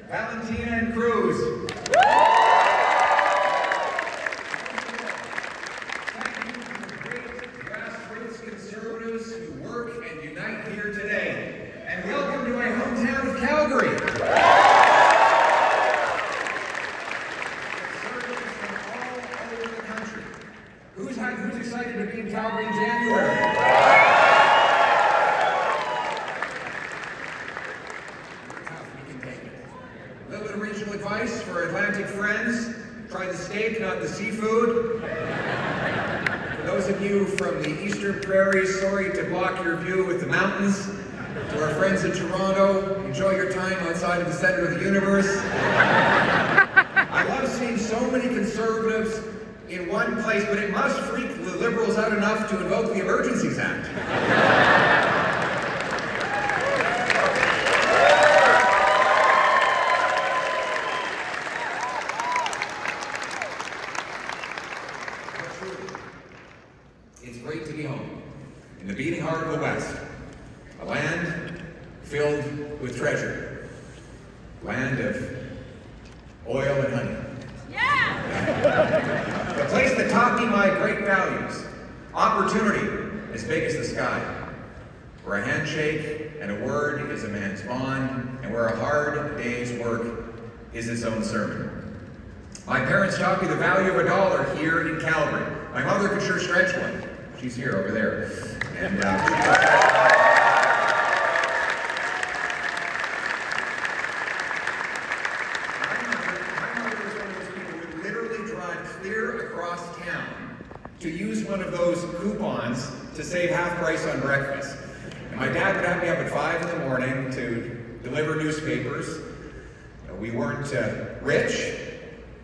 Valentina and Cruz. Thank you to the great grassroots conservatives who work and unite here today. And welcome to my hometown of Calgary. Conservatives from all over the country. Who's excited to be in Calgary in January? Advice for Atlantic friends: try the steak, not the seafood. For those of you from the Eastern Prairies, sorry to block your view with the mountains. To our friends in Toronto, enjoy your time outside of the center of the universe. I love seeing so many conservatives in one place, but it must freak the Liberals out enough to invoke the Emergencies Act. It's great to be home, in the beating heart of the West, a land filled with treasure, land of oil and honey. Yeah! The place that taught me my great values, opportunity as big as the sky, where a handshake and a word is a man's bond, and where a hard day's work is its own sermon. My parents taught me the value of $1 here in Calgary. My mother could sure stretch one. She's here over there. And my mother was one of those people who would literally drive clear across town to use one of those coupons to save half price on breakfast. And my dad would have me up at 5 in the morning to deliver newspapers. We weren't rich,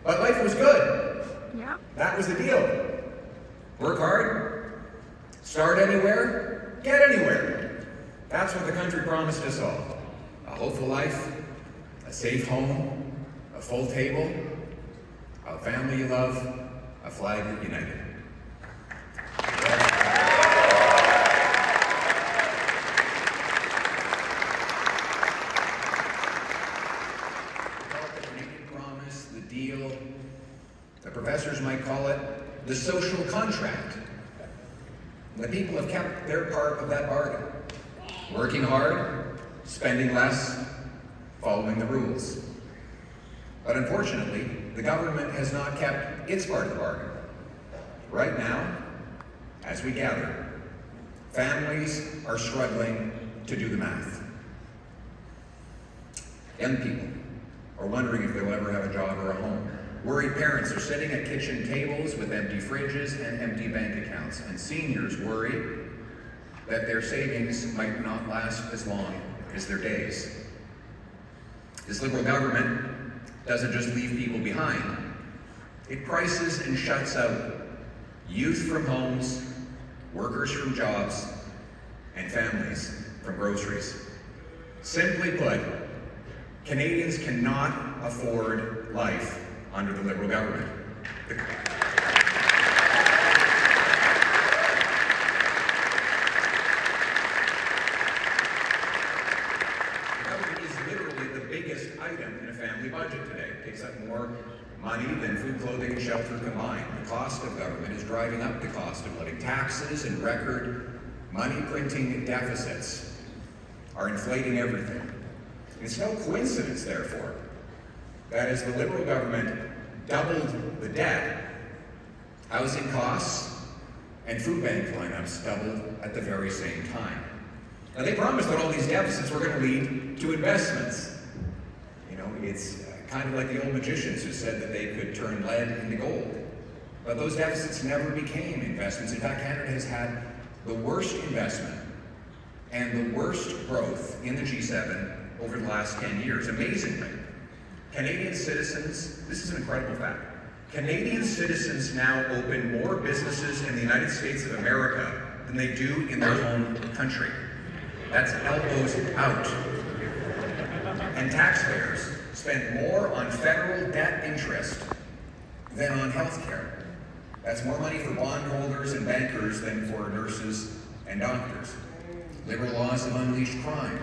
but life was good. Yeah. That was the deal. Work hard, start anywhere, get anywhere. That's what the country promised us all. A hopeful life, a safe home, a full table, a family you love, a flag that united. The Canadian promise, the deal, the professors might call it the social contract. The people have kept their part of that bargain. Working hard, spending less, following the rules. But unfortunately, the government has not kept its part of the bargain. Right now, as we gather, families are struggling to do the math. Young people are wondering if they'll ever have a job or a home. Worried parents are sitting at kitchen tables with empty fridges and empty bank accounts, and seniors worry that their savings might not last as long as their days. This Liberal government doesn't just leave people behind. It prices and shuts out youth from homes, workers from jobs, and families from groceries. Simply put, Canadians cannot afford life under the Liberal government. The government is literally the biggest item in a family budget today. It takes up more money than food, clothing, and shelter combined. The cost of government is driving up the cost of living. Taxes and record money-printing deficits are inflating everything. It's no coincidence, therefore, that as the Liberal government doubled the debt, housing costs and food bank lineups doubled at the very same time. Now, they promised that all these deficits were going to lead to investments. You know, it's kind of like the old magicians who said that they could turn lead into gold. But those deficits never became investments. In fact, Canada has had the worst investment and the worst growth in the G7 over the last 10 years. Amazingly, Canadian citizens, this is an incredible fact, Canadian citizens now open more businesses in the United States of America than they do in their home country. That's elbows out. And taxpayers spend more on federal debt interest than on health care. That's more money for bondholders and bankers than for nurses and doctors. Liberal laws have unleashed crime,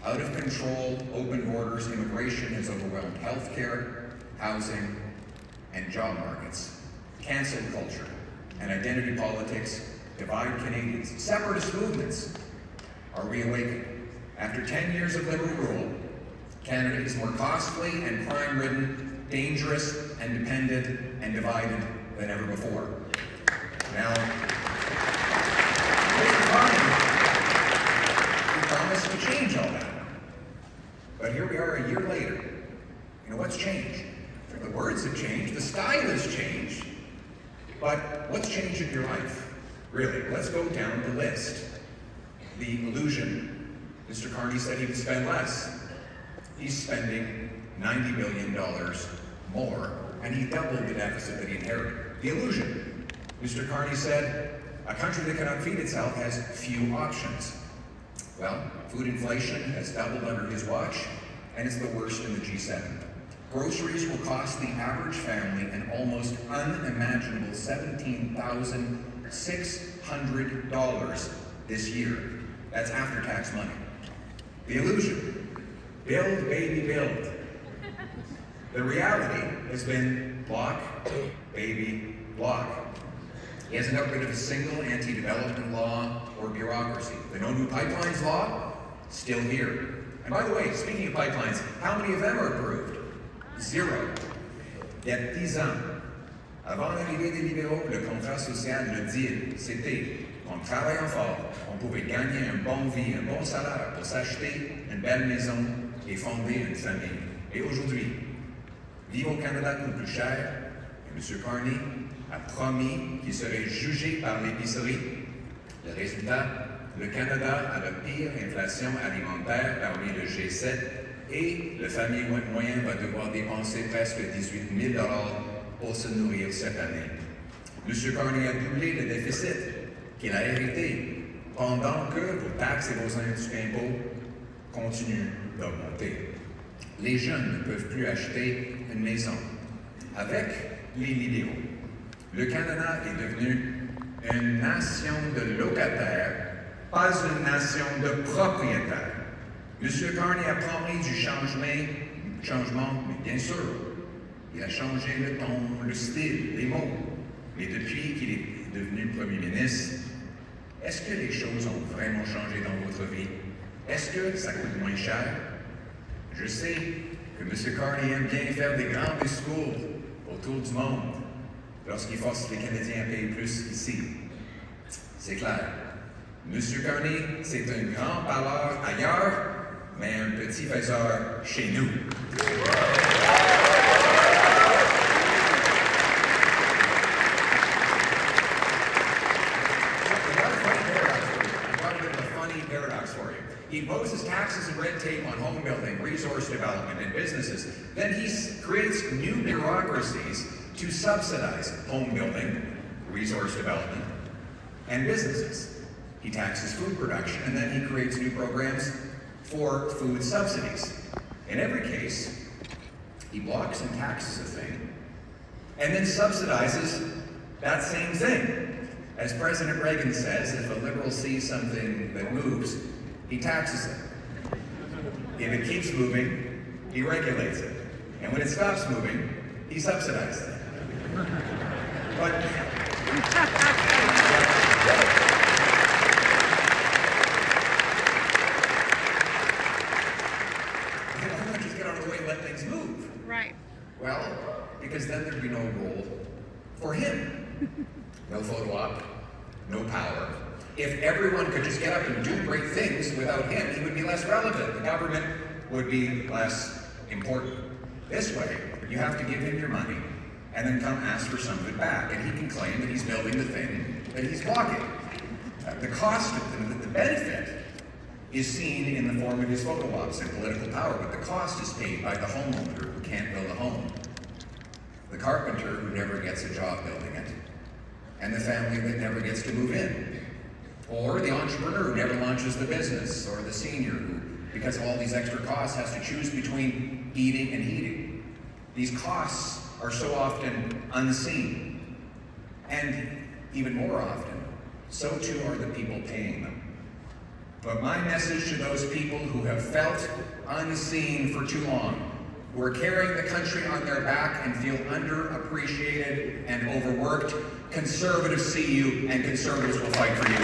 Out of control, open borders, immigration has overwhelmed healthcare, housing, and job markets. Cancel culture and identity politics divide Canadians. Separatist movements are reawakened. After 10 years of Liberal rule, Canada is more costly and crime-ridden, dangerous and dependent and divided than ever before. Now, Mr. Carney, he promised to change all that. But here we are a year later. You know, what's changed? The words have changed, the style has changed, but what's changed in your life? Really, let's go down the list. The illusion. Mr. Carney said he would spend less. He's spending $90 billion more, and he doubled the deficit that he inherited. The illusion. Mr. Carney said, a country that cannot feed itself has few options. Well, food inflation has doubled under his watch, and it's the worst in the G7. Groceries will cost the average family an almost unimaginable $17,600 this year. That's after-tax money. The illusion. Build, baby, build. The reality has been block, baby, block. He hasn't got rid of a single anti-development law or bureaucracy. The No New Pipelines law, still here. And by the way, speaking of pipelines, how many of them are approved? Zero. Il y a 10 ans, avant l'arrivée des libéraux, le contrat social, le deal, c'était en travaillant fort, on pouvait gagner un bon vie, un bon salaire pour s'acheter une belle maison et fonder une famille. Et aujourd'hui, vivre au Canada coûte plus cher, et M. Carney a promis qu'il serait jugé par l'épicerie. Le résultat, le Canada a la pire inflation alimentaire parmi le G7 et le famille moyen va devoir dépenser presque 18 000 $ pour se nourrir cette année. M. Carney a doublé le déficit qu'il a hérité pendant que vos taxes et vos impôts continuent d'augmenter. Les jeunes ne peuvent plus acheter une maison. Avec les libéraux, le Canada est devenu une nation de locataires, pas une nation de propriétaires. M. Carney a promis du changement, mais bien sûr, il a changé le ton, le style, les mots. Mais depuis qu'il est devenu Premier ministre, est-ce que les choses ont vraiment changé dans votre vie? Est-ce que ça coûte moins cher? Je sais que M. Carney aime bien faire des grands discours autour du monde lorsqu'il force les Canadiens à payer plus ici. C'est clair. M. Carney, c'est un grand parleur ailleurs, mais un petit faiseur chez nous. He imposes taxes and red tape on home building, resource development, and businesses. Then he creates new bureaucracies to subsidize home building, resource development, and businesses. He taxes food production, and then he creates new programs for food subsidies. In every case, he blocks and taxes a thing, and then subsidizes that same thing. As President Reagan says, if a liberal sees something that moves, he taxes it. If it keeps moving, he regulates it. And when it stops moving, he subsidizes it. But why not just get out of the way and let things move? Right. Well, because then there'd be no role for him. No photo op, no power. If everyone could just get up and do great things without him, he would be less relevant. The government would be less important. This way, you have to give him your money and then come ask for some of it back. And he can claim that he's building the thing that he's blocking. The cost of the benefit is seen in the form of his photo ops and political power, but the cost is paid by the homeowner who can't build a home, the carpenter who never gets a job building it, and the family that never gets to move in. Or the entrepreneur who never launches the business, or the senior who, because of all these extra costs, has to choose between eating and heating. These costs are so often unseen. And even more often, so too are the people paying them. But my message to those people who have felt unseen for too long, who are carrying the country on their back and feel underappreciated and overworked, Conservatives see you and Conservatives will fight for you.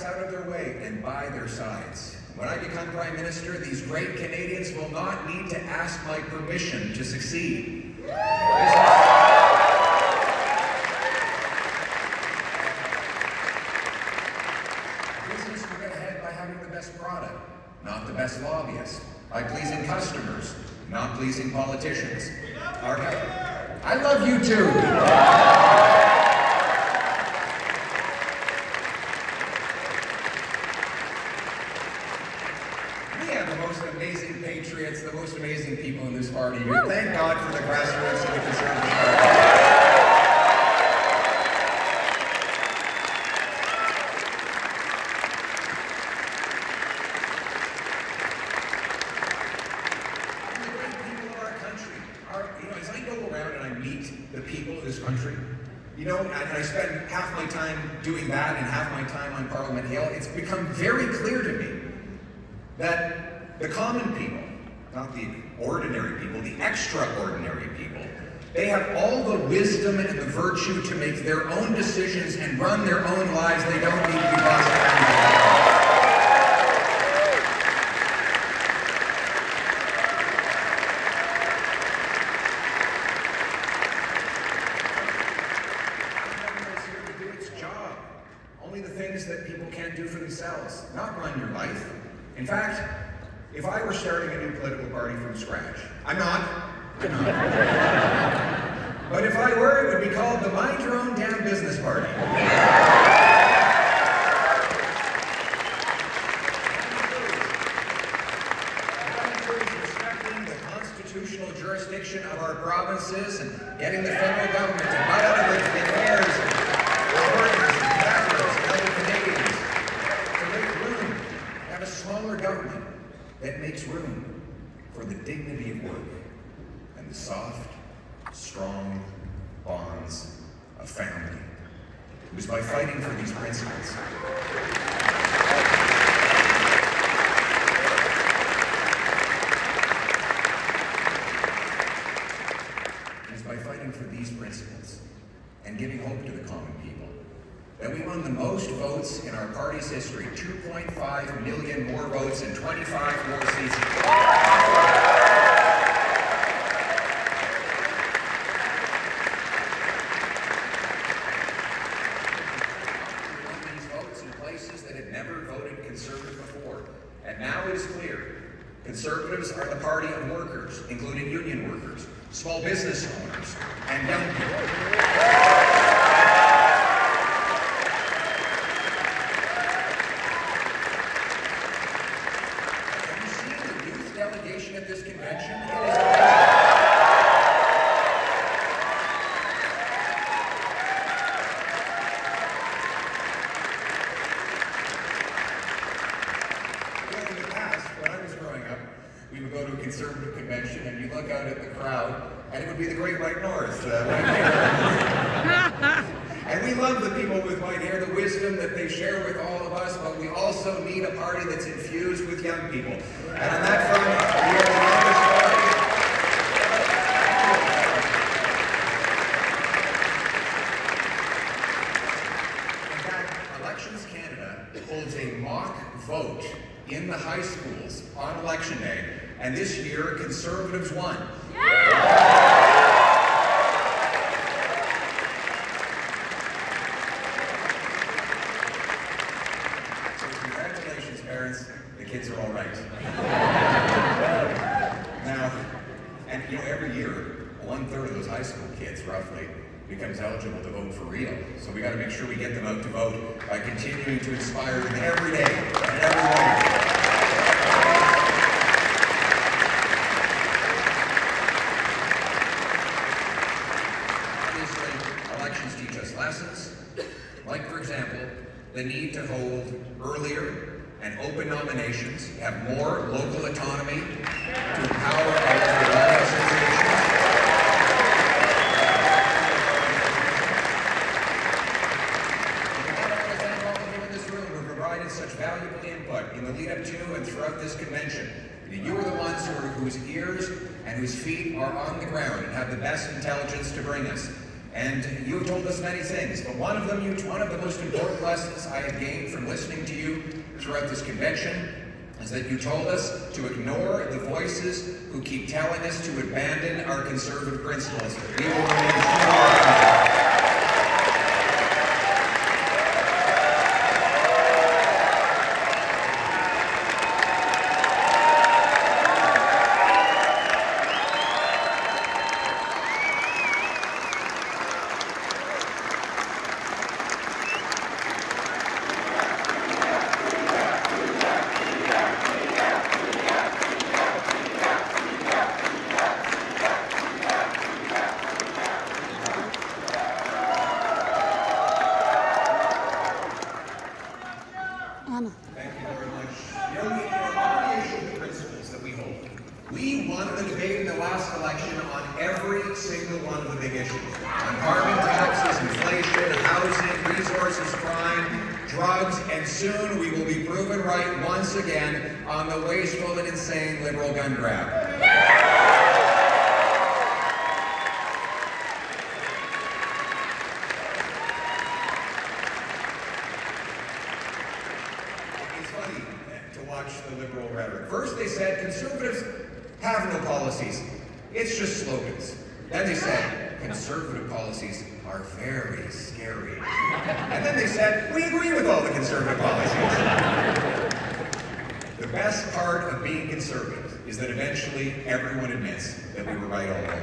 Out of their way and by their sides. When I become Prime Minister, these great Canadians will not need to ask my permission to succeed. Business will get ahead by having the best product, not the best lobbyist, by pleasing customers, not pleasing politicians. I love you too. Amazing patriots, the most amazing people in this party. Thank God for the grassroots of the Conservative Party. The great people of our country. As I go around and I meet the people of this country, and I spend half my time doing that and half my time on Parliament Hill, it's become very clear to me that the common people, not the ordinary people, the extraordinary people, they have all the wisdom and the virtue to make their own decisions and run their own lives. They don't need to be bossed around. It's here to do its job. Only the things that people can't do for themselves, not run your life. In fact, if I were starting a new political party from scratch, I'm not. But if I were, it would be called the Mind Your Own Damn Business Party. Respecting the constitutional jurisdiction of our provinces and getting the federal government to butt out of the affairs of Albertans and Canadians and other Canadians to make room to have a smaller government that makes room for the dignity of work and the soft, strong bonds of family. It was by fighting for these principles. It was by fighting for these principles and giving hope to the common people that we won the most votes in our party's history, 2.5 million more votes and 25 more seats. These votes in places that had never voted Conservative before. And now it is clear, Conservatives are the party of workers, including union workers, small business owners, and young people. Delegation at this convention. In the past, when I was growing up, we would go to a Conservative convention and you look out at the crowd and it would be the Great White North. And we love the people with white hair, the wisdom that they share with all of us, but we also need a party that's infused with young people. And on that front, we are the youngest party. In fact, Elections Canada holds a mock vote in the high schools on Election Day, and this year, Conservatives won. Parents, the kids are all right. Now, and every year, 1/3 of those high school kids, roughly, becomes eligible to vote for real. So we got to make sure we get them out to vote by continuing to inspire them every day and every way. Like, for example, the need to hold earlier and open nominations, have more local autonomy to empower our local learning associations. I want to thank all of you in this room who provided such valuable input in the lead up to and throughout this convention. You are the ones whose ears and whose feet are on the ground and have the best intelligence to bring us. And you have told us many things, but one of the most important lessons I have gained from listening to you throughout this convention is that you told us to ignore the voices who keep telling us to abandon our conservative principles. We will remain true to our country. Thank you very much. You know, the issue of the principles that we hold. We won the debate in the last election on every single one of the big issues. On carbon taxes, inflation, housing, resources, crime, drugs, and soon we will be proven right once again on the wasteful and insane liberal gun grab. To watch the liberal rhetoric. First they said conservatives have no policies. It's just slogans. Then they said conservative policies are very scary. And then they said we agree with all the conservative policies. The best part of being conservative is that eventually everyone admits that we were right all along.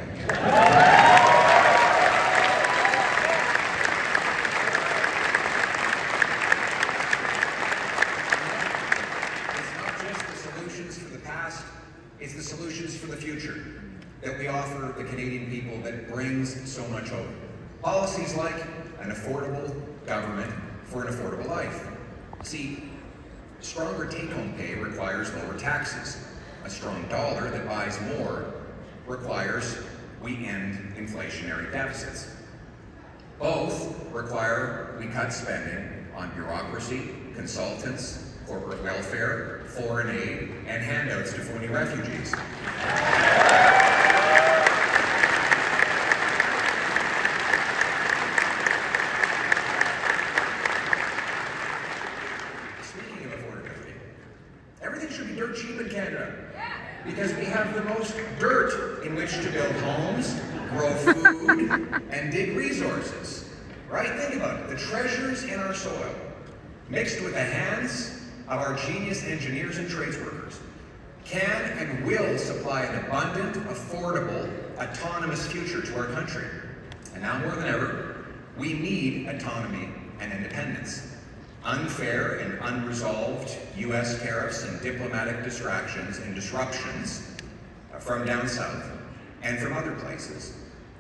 It's the solutions for the future that we offer the Canadian people that brings so much hope. Policies like an affordable government for an affordable life. See, stronger take-home pay requires lower taxes. A strong dollar that buys more requires we end inflationary deficits. Both require we cut spending on bureaucracy, consultants, corporate welfare, foreign aid, and handouts to phony refugees. Speaking of affordability, everything should be dirt cheap in Canada because we have the most dirt in which to build homes, grow food, and dig resources. Right? Think about it. The treasures in our soil, mixed with the hands of our genius engineers and trades workers, can and will supply an abundant, affordable, autonomous future to our country. And now more than ever, we need autonomy and independence. Unfair and unresolved U.S. tariffs and diplomatic distractions and disruptions from down south and from other places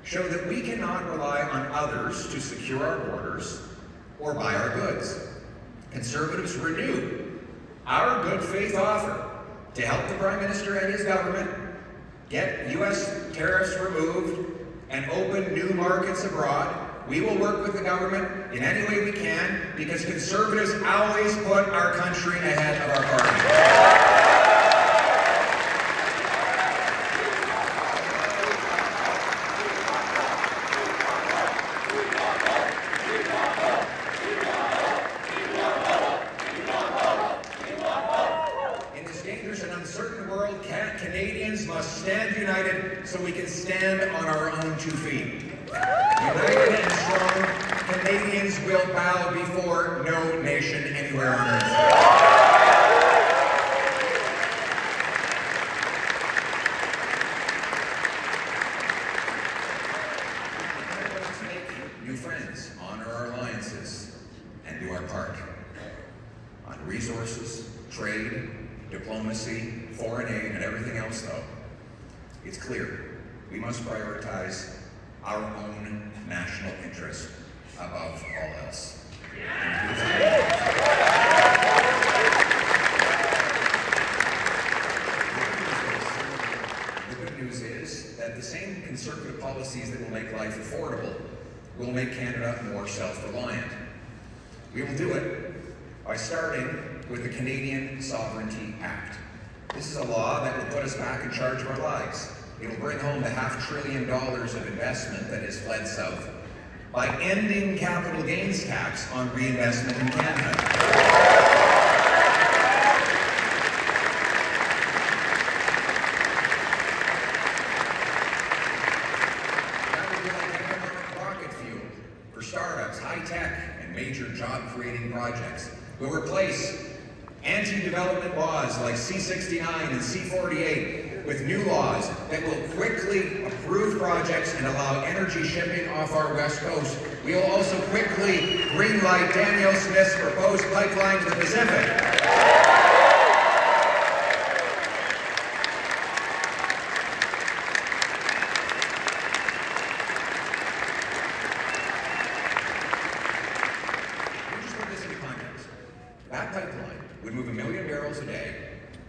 show that we cannot rely on others to secure our borders or buy our goods. Conservatives renew our good faith offer to help the Prime Minister and his government get U.S. tariffs removed and open new markets abroad. We will work with the government in any way we can because Conservatives always put our country ahead of our party. Canadians must stand united so we can stand on our own 2 feet. United and strong, Canadians will bow before no nation anywhere on earth. Let's make new friends, honor our alliances, and do our part. On resources, trade, diplomacy, foreign aid, and everything else, though, it's clear we must prioritize our own national interest above all else. more self-reliant. We will do it by starting with the Canadian Sovereignty Act. This is a law that will put us back in charge of our lives. It will bring home the $500 billion of investment that has fled south by ending capital gains tax on reinvestment in Canada. Startups, high-tech, and major job-creating projects. We'll replace anti-development laws like C-69 and C-48 with new laws that will quickly approve projects and allow energy shipping off our west coast. We will also quickly greenlight Danielle Smith's proposed pipeline to the Pacific. That pipeline would move 1 million barrels a day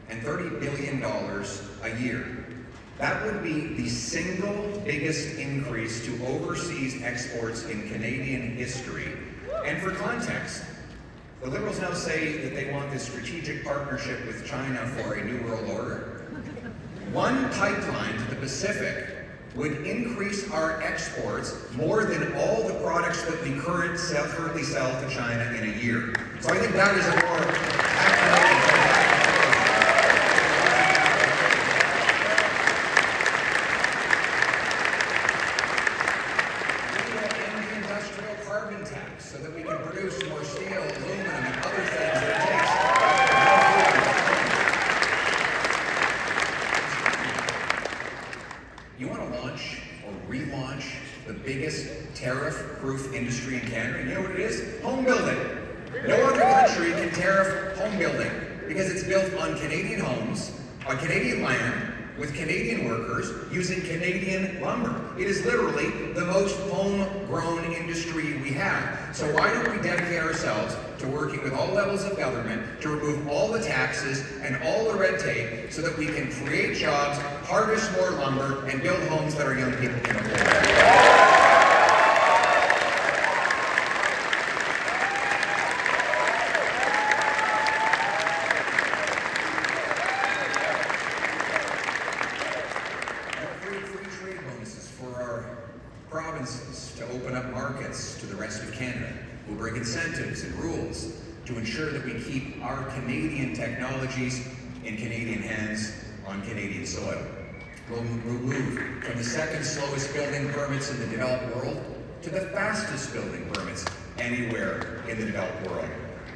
and $30 billion a year. That would be the single biggest increase to overseas exports in Canadian history. And for context, the Liberals now say that they want this strategic partnership with China for a new world order. One pipeline to the Pacific would increase our exports more than all the products that we currently sell to China in a year. So I think that is a more accurate and the industrial carbon tax so that we can produce more steel, aluminum, and other things that it takes. You want to launch or relaunch the biggest tariff-proof industry in Canada? You know what it is? Home building. No other country can tariff home building because it's built on Canadian homes, on Canadian land, with Canadian workers, using Canadian lumber. It is literally the most homegrown industry we have. So why don't we dedicate ourselves to working with all levels of government to remove all the taxes and all the red tape so that we can create jobs, harvest more lumber, and build homes that our young people can afford. Provinces to open up markets to the rest of Canada. We'll bring incentives and rules to ensure that we keep our Canadian technologies in Canadian hands on Canadian soil. We'll move from the second slowest building permits in the developed world to the fastest building permits anywhere in the developed world.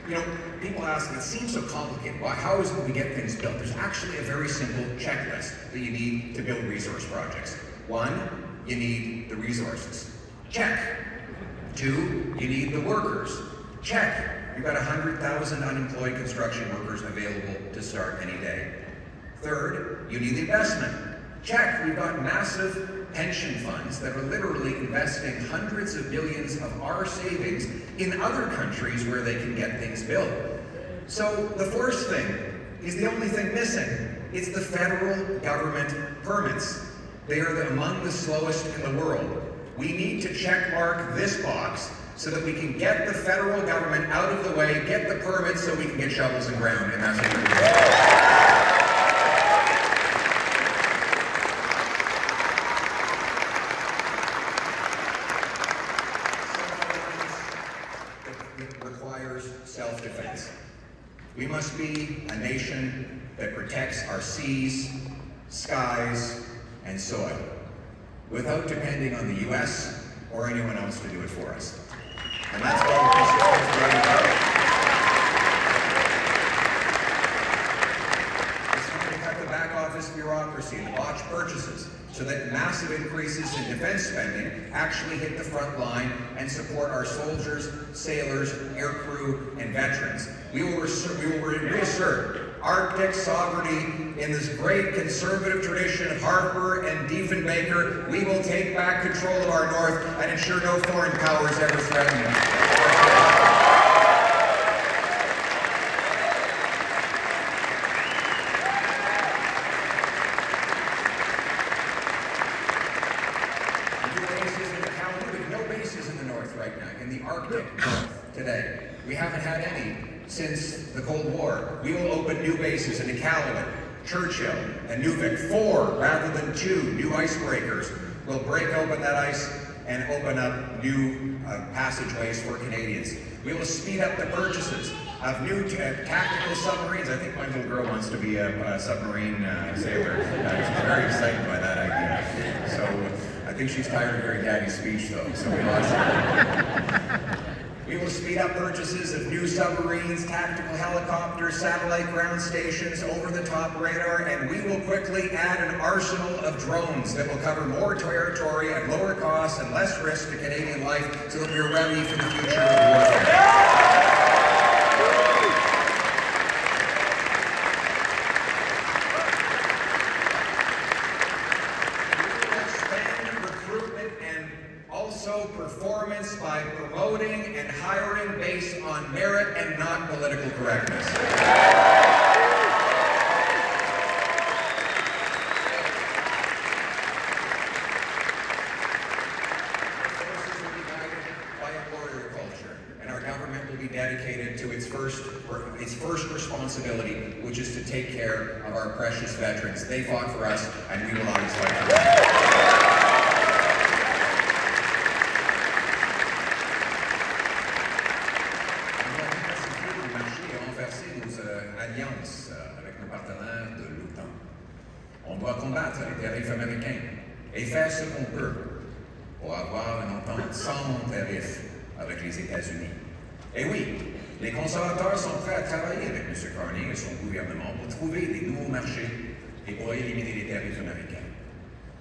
You know, people ask, it seems so complicated. Why? How is it we get things built? There's actually a very simple checklist that you need to build resource projects. One, you need the resources. Check. Two, you need the workers. Check. You've got 100,000 unemployed construction workers available to start any day. Third, you need the investment. Check. We've got massive pension funds that are literally investing hundreds of billions of our savings in other countries where they can get things built. So the fourth thing is the only thing missing. It's the federal government permits. They are among the slowest in the world. We need to check mark this box so that we can get the federal government out of the way, get the permits so we can get shovels in ground, and that's what we're doing. It requires self-defense. We must be a nation that protects our seas, skies, and soil, without depending on the U.S. or anyone else to do it for us. And that's what this is about. It's time to cut the back office bureaucracy and botched purchases so that massive increases in defense spending actually hit the front line and support our soldiers, sailors, aircrew, and veterans. We will reassert Arctic sovereignty in this great conservative tradition of Harper and Diefenbaker. We will take back control of our north and ensure no foreign powers ever threaten us. Arctic today. We haven't had any since the Cold War. We will open new bases in Iqaluit, Churchill, and Nuvik. 4 rather than 2 new icebreakers will break open that ice and open up new passageways for Canadians. We will speed up the purchases of new tactical submarines. I think my little girl wants to be a submarine sailor. She's very excited by that idea. So I think she's tired of hearing Daddy's speech, though. So we will speed up purchases of new submarines, tactical helicopters, satellite ground stations, over-the-top radar, and we will quickly add an arsenal of drones that will cover more territory at lower cost and less risk to Canadian life so that we're ready for the future of warfare. Performance by promoting and hiring based on merit and not political correctness. Forces will be guided by a warrior culture, and our government will be dedicated to its first responsibility, which is to take care of our precious veterans. They fought for us, and we will always fight for them. Avec nos partenaires de l'OTAN. On doit combattre les tarifs américains et faire ce qu'on peut pour avoir une entente sans tarifs avec les États-Unis. Et oui, les conservateurs sont prêts à travailler avec M. Carney et son gouvernement pour trouver des nouveaux marchés et pour éliminer les tarifs américains.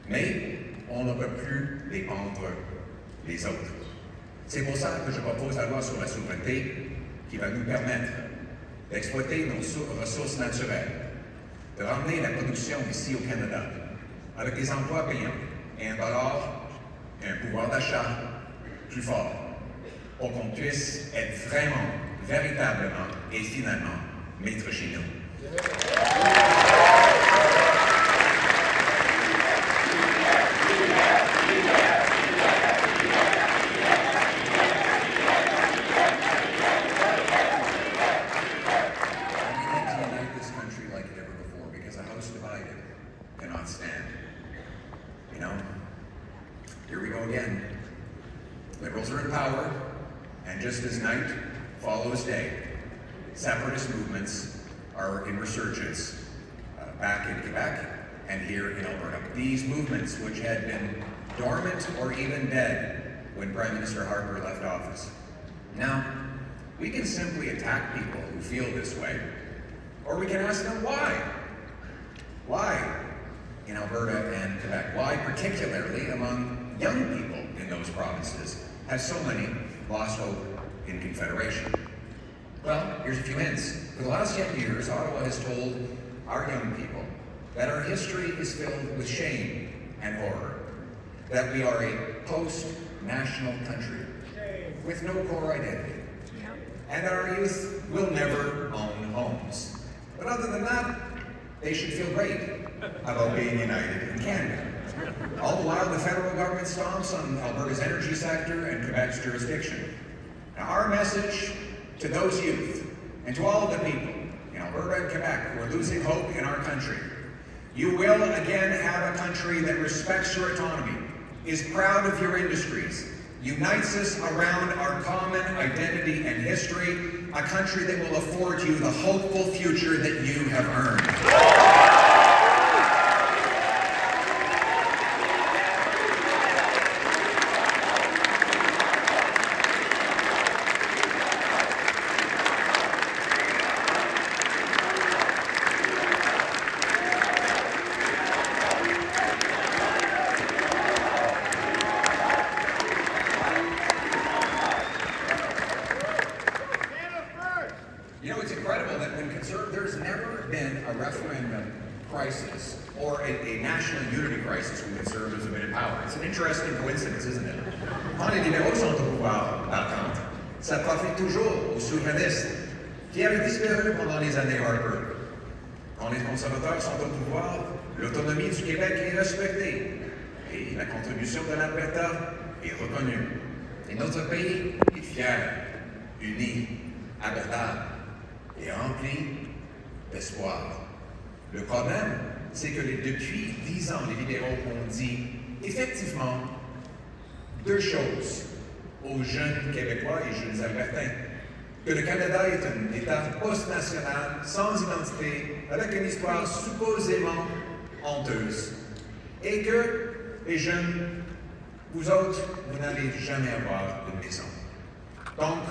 Mais on ne peut plus dépendre des autres. C'est pour ça que je propose la loi sur la souveraineté qui va nous permettre d'exploiter nos ressources naturelles, de ramener la production ici au Canada, avec des emplois payants et un dollar et un pouvoir d'achat plus fort, pour qu'on puisse être vraiment, véritablement et finalement maître chez nous. Here we go again. Liberals are in power, and just as night follows day, separatist movements are in resurgence back in Quebec and here in Alberta. These movements, which had been dormant or even dead when Prime Minister Harper left office. Now, we can simply attack people who feel this way, or we can ask them why. Why in Alberta and Quebec? Why particularly among young people in those provinces have so many lost hope in Confederation? Well, here's a few hints. For the last 10 years, Ottawa has told our young people that our history is filled with shame and horror, that we are a post-national country with no core identity, and that our youth will never own homes. But other than that, they should feel great about being united in Canada. All the while, the federal government stomps on Alberta's energy sector and Quebec's jurisdiction. Now, our message to those youth and to all of the people in Alberta and Quebec who are losing hope in our country: you will again have a country that respects your autonomy, is proud of your industries, unites us around our common identity and history, a country that will afford you the hopeful future that you have earned. You know, it's incredible that when there's never been a referendum crisis or a national unity crisis when Conservatives have been in power. It's an interesting coincidence, isn't it? Quand les libéraux sont au pouvoir, par contre, ça profite toujours aux souverainistes qui avaient disparu pendant les années Harper. Quand les conservateurs sont au pouvoir, l'autonomie du Québec est respectée et la contribution de l'Alberta est reconnue. Et notre pays est fier, uni, abordable et rempli d'espoir. Le problème, c'est que depuis 10 ans, les libéraux ont dit effectivement deux choses aux jeunes Québécois et jeunes Albertains. Que le Canada est un État post-national, sans identité, avec une histoire supposément honteuse. Et que les jeunes, vous autres, vous n'allez jamais avoir de maison. Donc,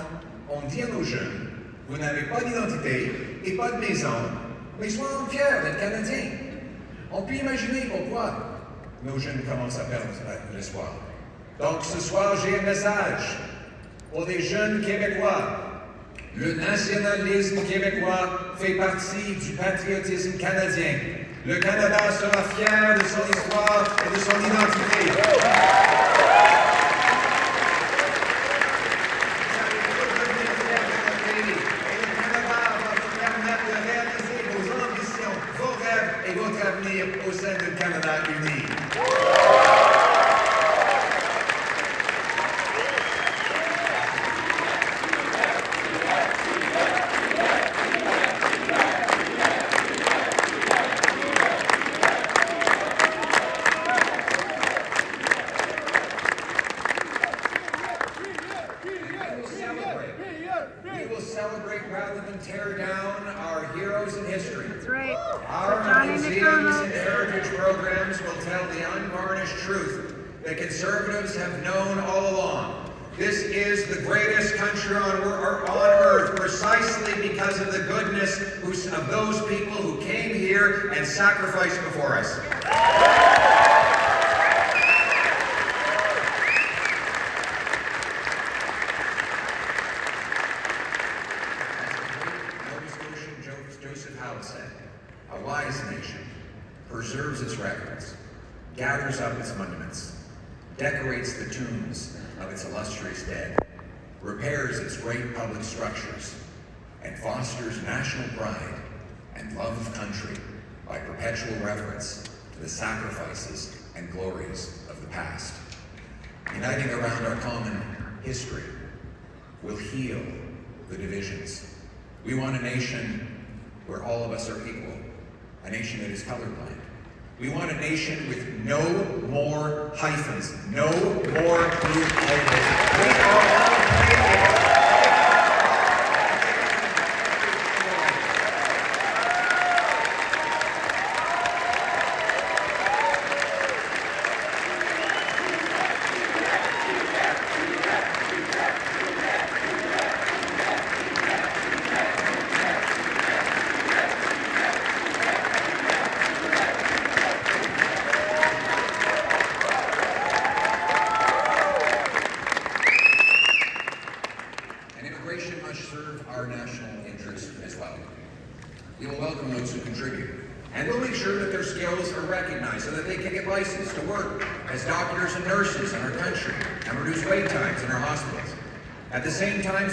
on dit à nos jeunes, vous n'avez pas d'identité et pas de maison, mais soyons fiers d'être Canadiens. On peut imaginer pourquoi nos jeunes commencent à perdre l'espoir. Donc, ce soir, j'ai un message pour les jeunes Québécois. Le nationalisme québécois fait partie du patriotisme canadien. Le Canada sera fier de son histoire et de son identité. Vous allez tous devenir fiers de notre pays. Et le Canada va vous permettre de réaliser vos ambitions, vos rêves et votre avenir au sein du Canada uni. Rather than tear down our heroes in history. That's right. Our museums and heritage programs will tell the unvarnished truth that Conservatives have known all along. This is the greatest country on earth precisely because of the goodness of those people who came here and sacrificed before us. A wise nation preserves its records, gathers up its monuments, decorates the tombs of its illustrious dead, repairs its great public structures, and fosters national pride and love of country by perpetual reverence to the sacrifices and glories of the past. Uniting around our common history will heal the divisions. We want a nation where all of us are equal, a nation that is colorblind. We want a nation with no more hyphens, no more blue labels. We are all Canadians. Our national interest as well. We will welcome those who contribute, and we'll make sure that their skills are recognized so that they can get licensed to work as doctors and nurses in our country and reduce wait times in our hospitals. At the same time,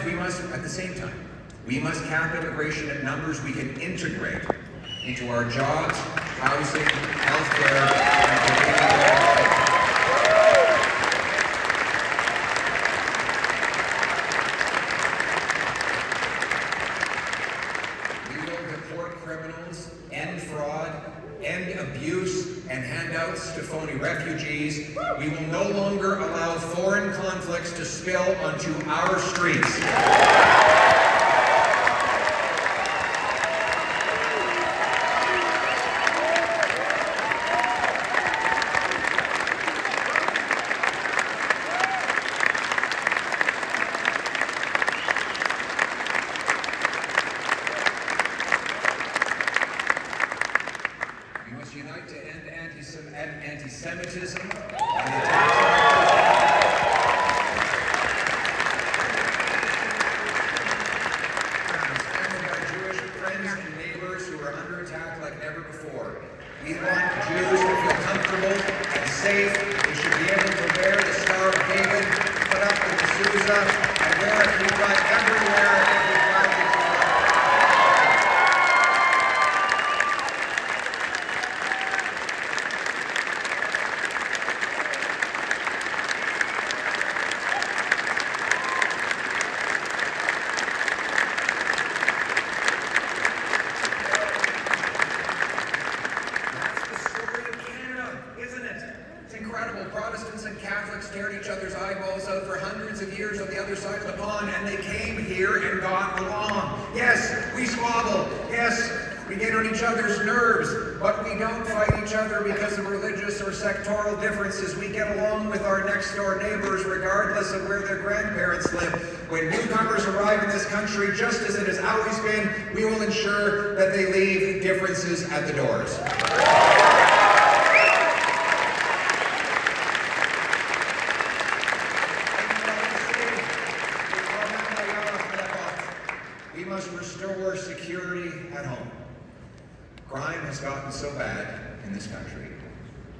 we must cap immigration at numbers we can integrate into our jobs, housing, healthcare, and community. Criminals, end fraud, end abuse, and handouts to phony refugees. We will no longer allow foreign conflicts to spill onto our streets. Unite to end anti-Semitism and the attacks on Jewish friends and neighbors who are under attack like never before. We want Jews to feel comfortable and safe. They should be able to wear the Star of David, put up with the Sousa, and wear it everywhere and every project. got along. Yes, we squabble. Yes, we get on each other's nerves, but we don't fight each other because of religious or sectoral differences. We get along with our next door neighbors regardless of where their grandparents live. When newcomers arrive in this country, just as it has always been, we will ensure that they leave differences at the doors. We must restore security at home. Crime has gotten so bad in this country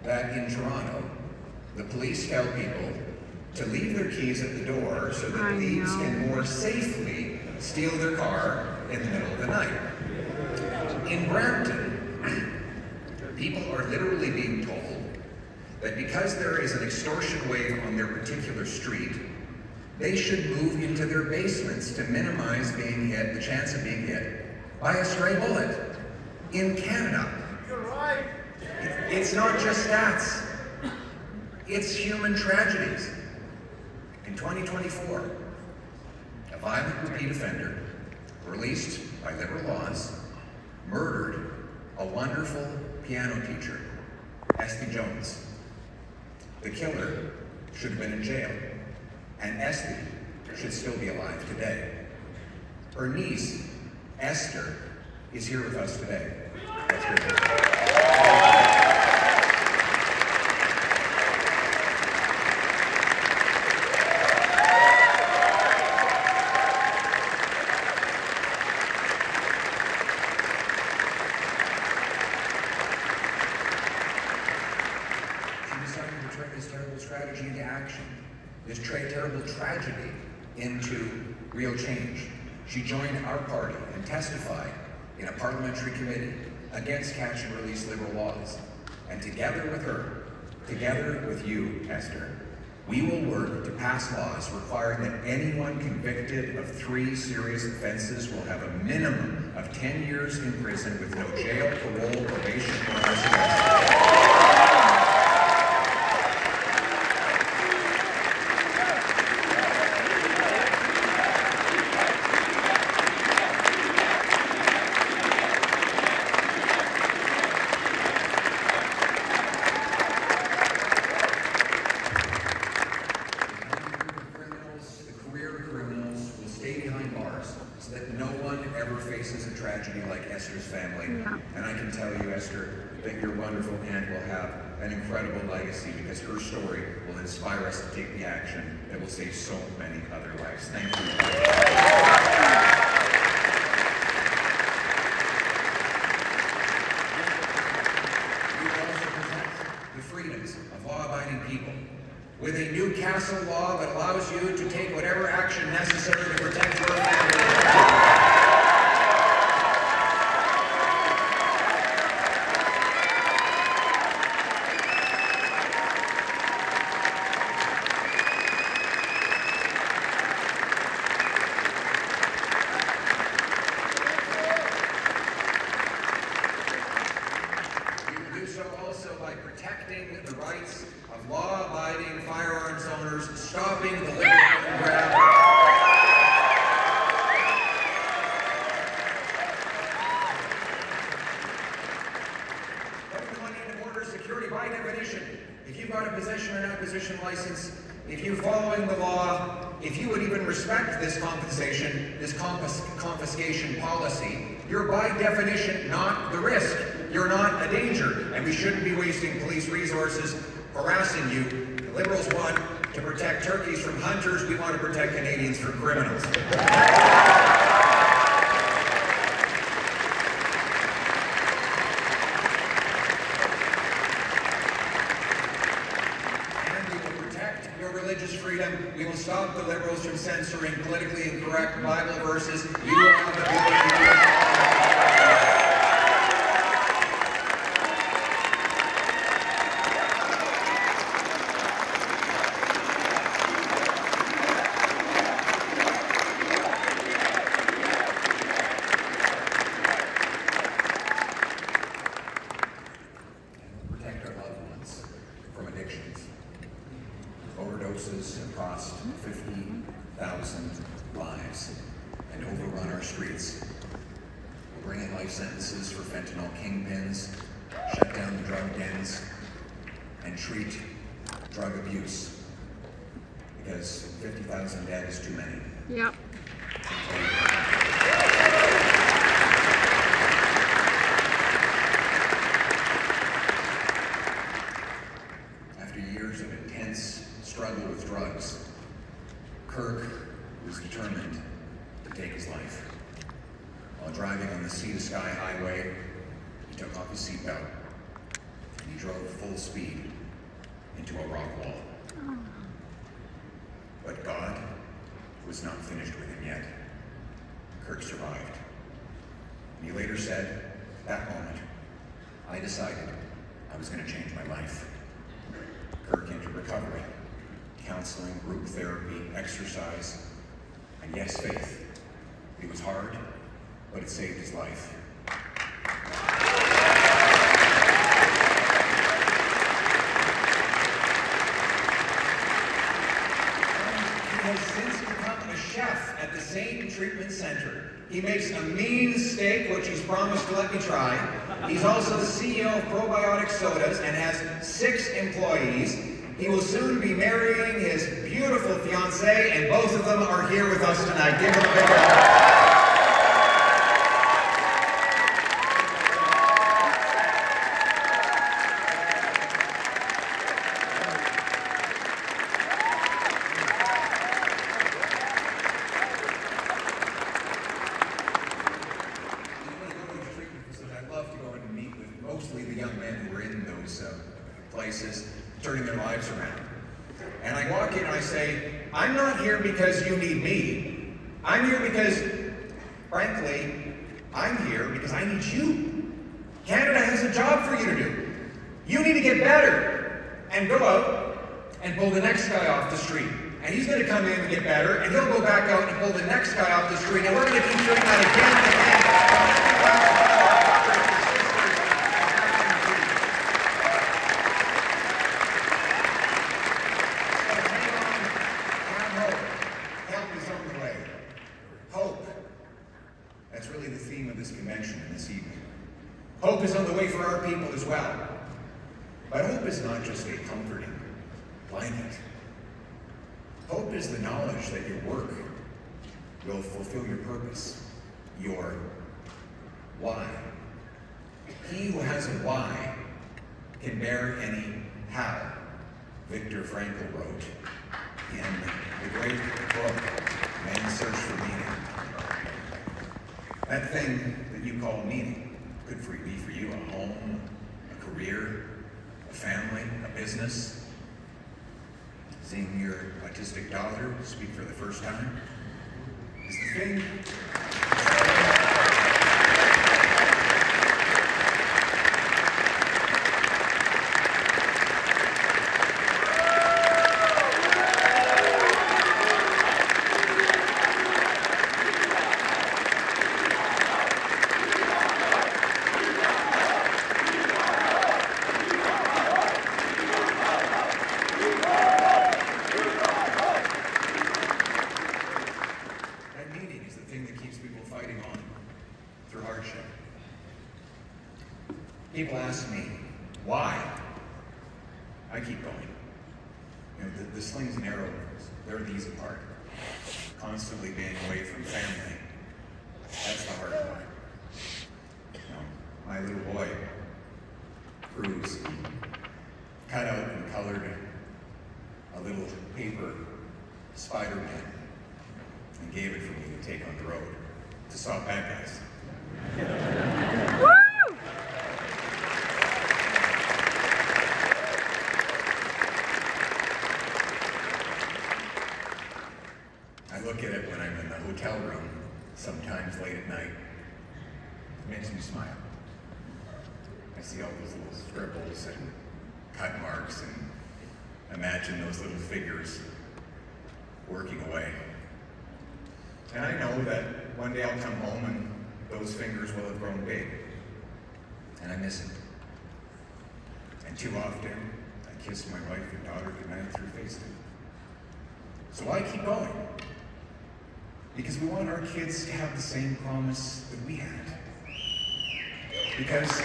that in Toronto, the police tell people to leave their keys at the door so that thieves can more safely steal their car in the middle of the night. In Brampton, people are literally being told that because there is an extortion wave on their particular street, they should move into their basements to minimize being hit, the chance of being hit by a stray bullet. In Canada, you're right. It's not just stats. It's human tragedies. In 2024, a violent repeat offender, released by Liberal laws, murdered a wonderful piano teacher, Esty Jones. The killer should have been in jail, and Esty should still be alive today. Her niece, Esther, is here with us today. Let's hear it. She decided to turn this terrible strategy into action, this terrible tragedy into real change. She joined our party and testified in a parliamentary committee against catch and release Liberal laws. And together with her, together with you, Esther, we will work to pass laws requiring that anyone convicted of 3 serious offenses will have a minimum of 10 years in prison with no jail, parole, probation, or house arrest. So that no one ever faces a tragedy like Esther's family. And I can tell you, Esther, that your wonderful aunt will have an incredible legacy because her story will inspire us to take the action that will save so many other lives. Thank you. We will also protect the freedoms of law-abiding people with a new Castle law that allows you to take whatever action necessary to protect your family. By protecting the rights of law-abiding firearms owners, stopping the Liberal grab. Putting money into border security, by definition, if you've got a possession or non-possession license, if you're following the law, if you would even respect this compensation, this confiscation policy, you're by definition not the risk. You're not a danger, and we shouldn't be wasting police resources harassing you. The Liberals want to protect turkeys from hunters. We want to protect Canadians from criminals. And we will protect your religious freedom. We will stop the Liberals from censoring politically incorrect Bible verses. You will have the ability to from addictions. Overdoses have cost 50,000 lives, and over streets. We'll bring in life sentences for fentanyl kingpins, shut down the drug dens, and treat drug abuse. Because 50,000 dead is too many. Yep. After years of intense struggle with drugs, Kirk was determined to take his life. While driving on the Sea to Sky Highway, he took off his seatbelt and he drove full speed into a rock wall. But God was not finished with him yet. Kirk survived. And he later said, that moment, I decided I was going to change my life. Kirk entered recovery, counseling, group therapy, exercise, and yes, faith. It was hard, but it saved his life. He has since become a chef at the same treatment center. He makes a mean steak, which he's promised to let me try. He's also the CEO of Probiotic Sodas and has 6 employees. He will soon be marrying his beautiful fiancée, and both of them are here with us tonight. Give them a big round. Mostly the young men who were in those places, turning their lives around. And I walk in and I say, I'm not here because you need me. I'm here because, frankly, I'm here because I need you. Canada has a job for you to do. You need to get better and go out and pull the next guy off the street. And he's going to come in and get better, and he'll go back out and pull the next guy off the street, and we're going to keep doing that again and again. That's really the theme of this convention and this evening. Hope is on the way for our people as well. But hope is not just a comforting blanket. Hope is the knowledge that your work will fulfill your purpose, your why. He who has a why can bear any how, Viktor Frankl wrote in the great book, Man's Search for Meaning. That thing that you call meaning could be for you a home, a career, a family, a business. Seeing your autistic daughter speak for the first time is the thing. People ask me, why? I keep going. You know, the slings and arrows, they're these apart. Constantly being away from family. That's the hard part. You know, my little boy, Cruz, cut out and colored a little paper Spider-Man and gave it for me to take on the road to stop bad guys. I look at it when I'm in the hotel room, sometimes late at night. It makes me smile. I see all those little scribbles and cut marks and imagine those little figures working away. And I know that one day I'll come home and those fingers will have grown big. And I miss it. And too often, I kiss my wife and daughter goodnight through FaceTime. So I keep going. Because we want our kids to have the same promise that we had. Because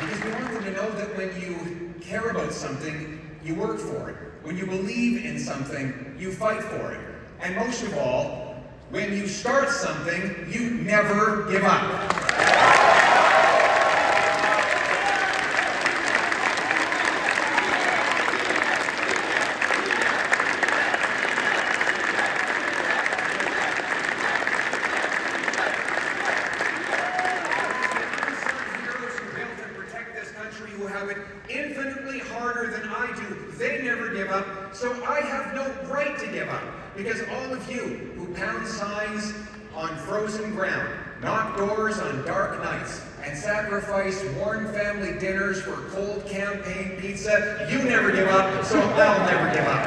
we want them to know that when you care about something, you work for it. When you believe in something, you fight for it. And most of all, when you start something, you never give up. Who have it infinitely harder than I do. They never give up, so I have no right to give up. Because all of you who pound signs on frozen ground, knock doors on dark nights, and sacrifice warm family dinners for cold campaign pizza, you never give up, so I'll never give up.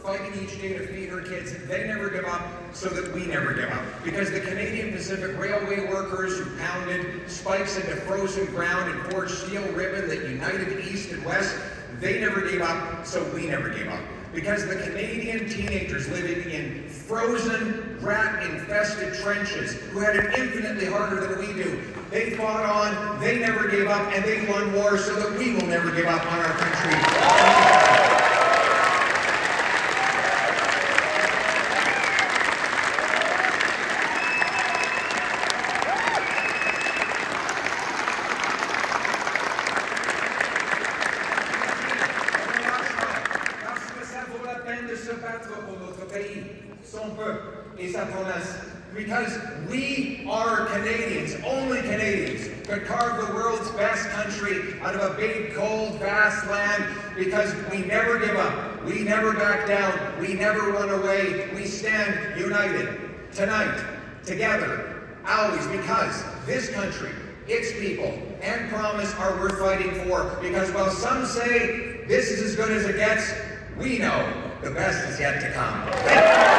Fighting each day to feed her kids, they never give up, so that we never give up. Because the Canadian Pacific Railway workers who pounded spikes into frozen ground and forged steel ribbon that united East and West, they never gave up, so we never gave up. Because the Canadian teenagers living in frozen, rat-infested trenches, who had it infinitely harder than we do, they fought on, they never gave up, and they won wars so that we will never give up on our country. De se battre pour notre pays, son peuple et sa province. Because we are Canadians, only Canadians, could carve the world's best country out of a big, cold, vast land, because we never give up, we never back down, we never run away, we stand united, tonight, together, always, because this country, its people, and promise are worth fighting for, because while some say this is as good as it gets, we know the best is yet to come.